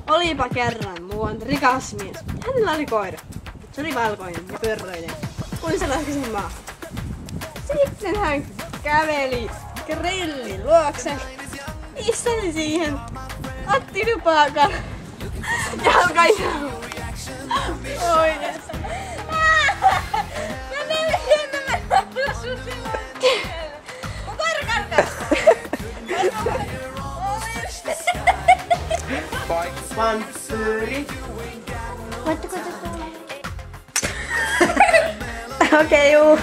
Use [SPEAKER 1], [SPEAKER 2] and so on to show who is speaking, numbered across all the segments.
[SPEAKER 1] Olipa kerran muuan rikas mies. Hänellä oli koira. Se oli valkoinen ja pörröinen, kun se laski sen maahan. Sitten hän käveli grillin luokse, isteli siihen, otti tupaakan ja alkoi oikeesti. Mä menen mun koira karkaa.
[SPEAKER 2] Vampyyri.
[SPEAKER 3] Voitteko tästä?
[SPEAKER 1] Okei, juu.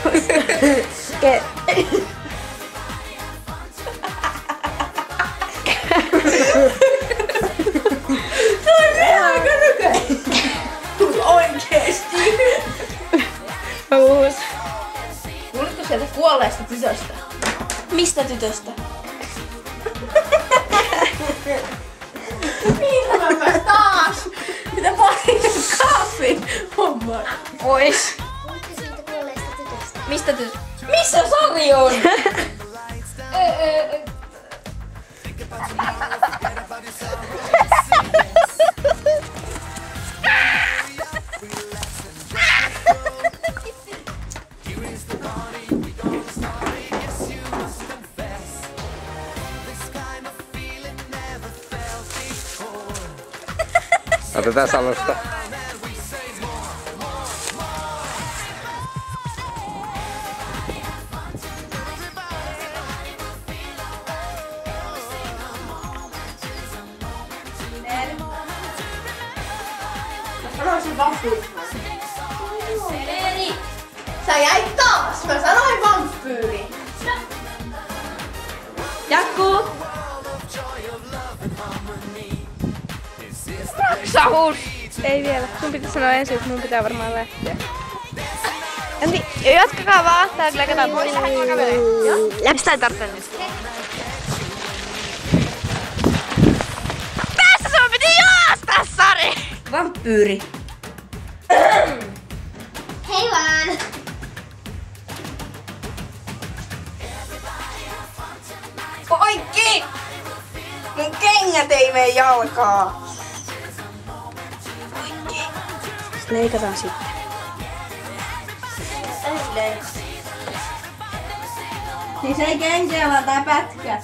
[SPEAKER 2] Oikeesti.
[SPEAKER 1] Uus.
[SPEAKER 2] Kuulitko sieltä kuolleesta tytöstä?
[SPEAKER 3] Mistä tytöstä?
[SPEAKER 2] Mihin taas? Mitä paljon kaffin homma?
[SPEAKER 1] Ois.
[SPEAKER 3] Kuulitte siitä kuolleesta tytöstä?
[SPEAKER 1] Mistä tytöstä?
[SPEAKER 2] Missä Sari on?
[SPEAKER 4] Otetaan Salosta.
[SPEAKER 2] Mä sanoisin vampyyri. Eeri! Sä jäit taas! Mä sanoin vampyyri.
[SPEAKER 1] Jakkuu! Sahus! Ei vielä. Sun pitää sanoa ensin, että mun pitää varmaan lähteä. Jatkakaa vaan. Tää kyllä katsotaan pois. Lähdetään kävelee. Joo? Läpistä ei tarvitse nyt. Tässä sun piti juosta, Sari!
[SPEAKER 2] Vampyyri.
[SPEAKER 3] Hei vaan!
[SPEAKER 2] Poikki! Mun kengät ei mene jalkaa.
[SPEAKER 1] Leikataan sitten.
[SPEAKER 2] Niin se ei kenkiä vaan tää pätkä.